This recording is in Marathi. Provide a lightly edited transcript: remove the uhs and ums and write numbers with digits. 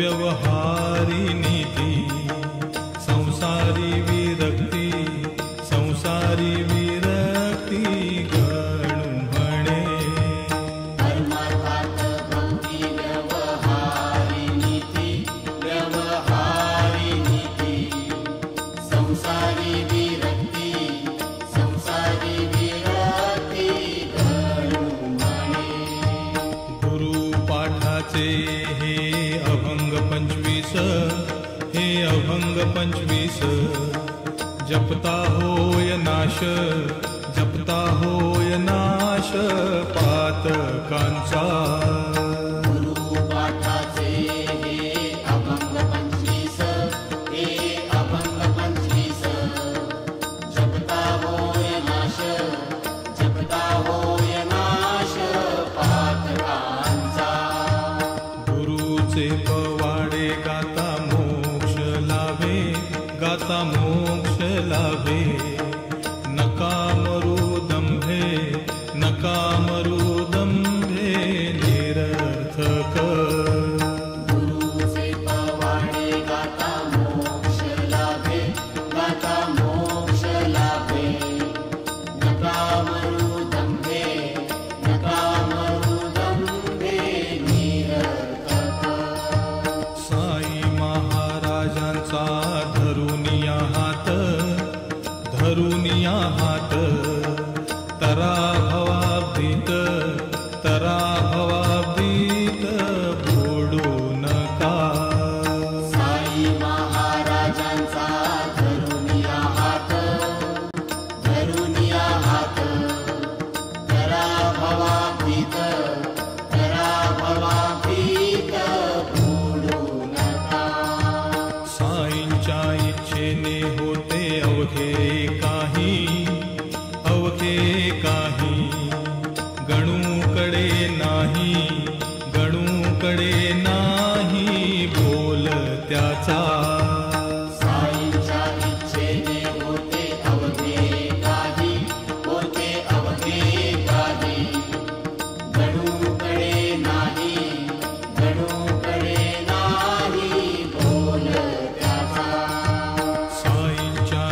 व्यवहारी नीती संसारी विरक्ती संसारी विरक्ती गणू म्हणे परमार्थात भक्ती व्यवहारी नीती संसारी विरक्ती गणू म्हणे गुरुपाठाचे हे अभंग 25 हे अभंग 25 जपता होय नाश जपता होय नाश पातकांचा गुरुपाठाचे हे अभंग 25 हे अभंग 25 जपता होय नाश पातकांचा गुरुचे पवाडे गाता मोक्ष लाभे गाता मोक्ष लाभे नका मरू दंभे निरर्थक गुरुचे पवाडे गाता मोक्ष लाभे नका मरू दंभे निरर्थक साई महाराजांचा धरुनिया हात तरा भवाब्दीत बुडू नका साई महाराजांचा धरुनिया हात तरा भवाब्दीत बुडू नका साईंच्या इच्छेने होते अवघे काही गणूकडे नाही बोल त्याचा साईंच्या इच्छेने होते अवघे काही गणूकडे नाही बोल त्याचा साईंच्या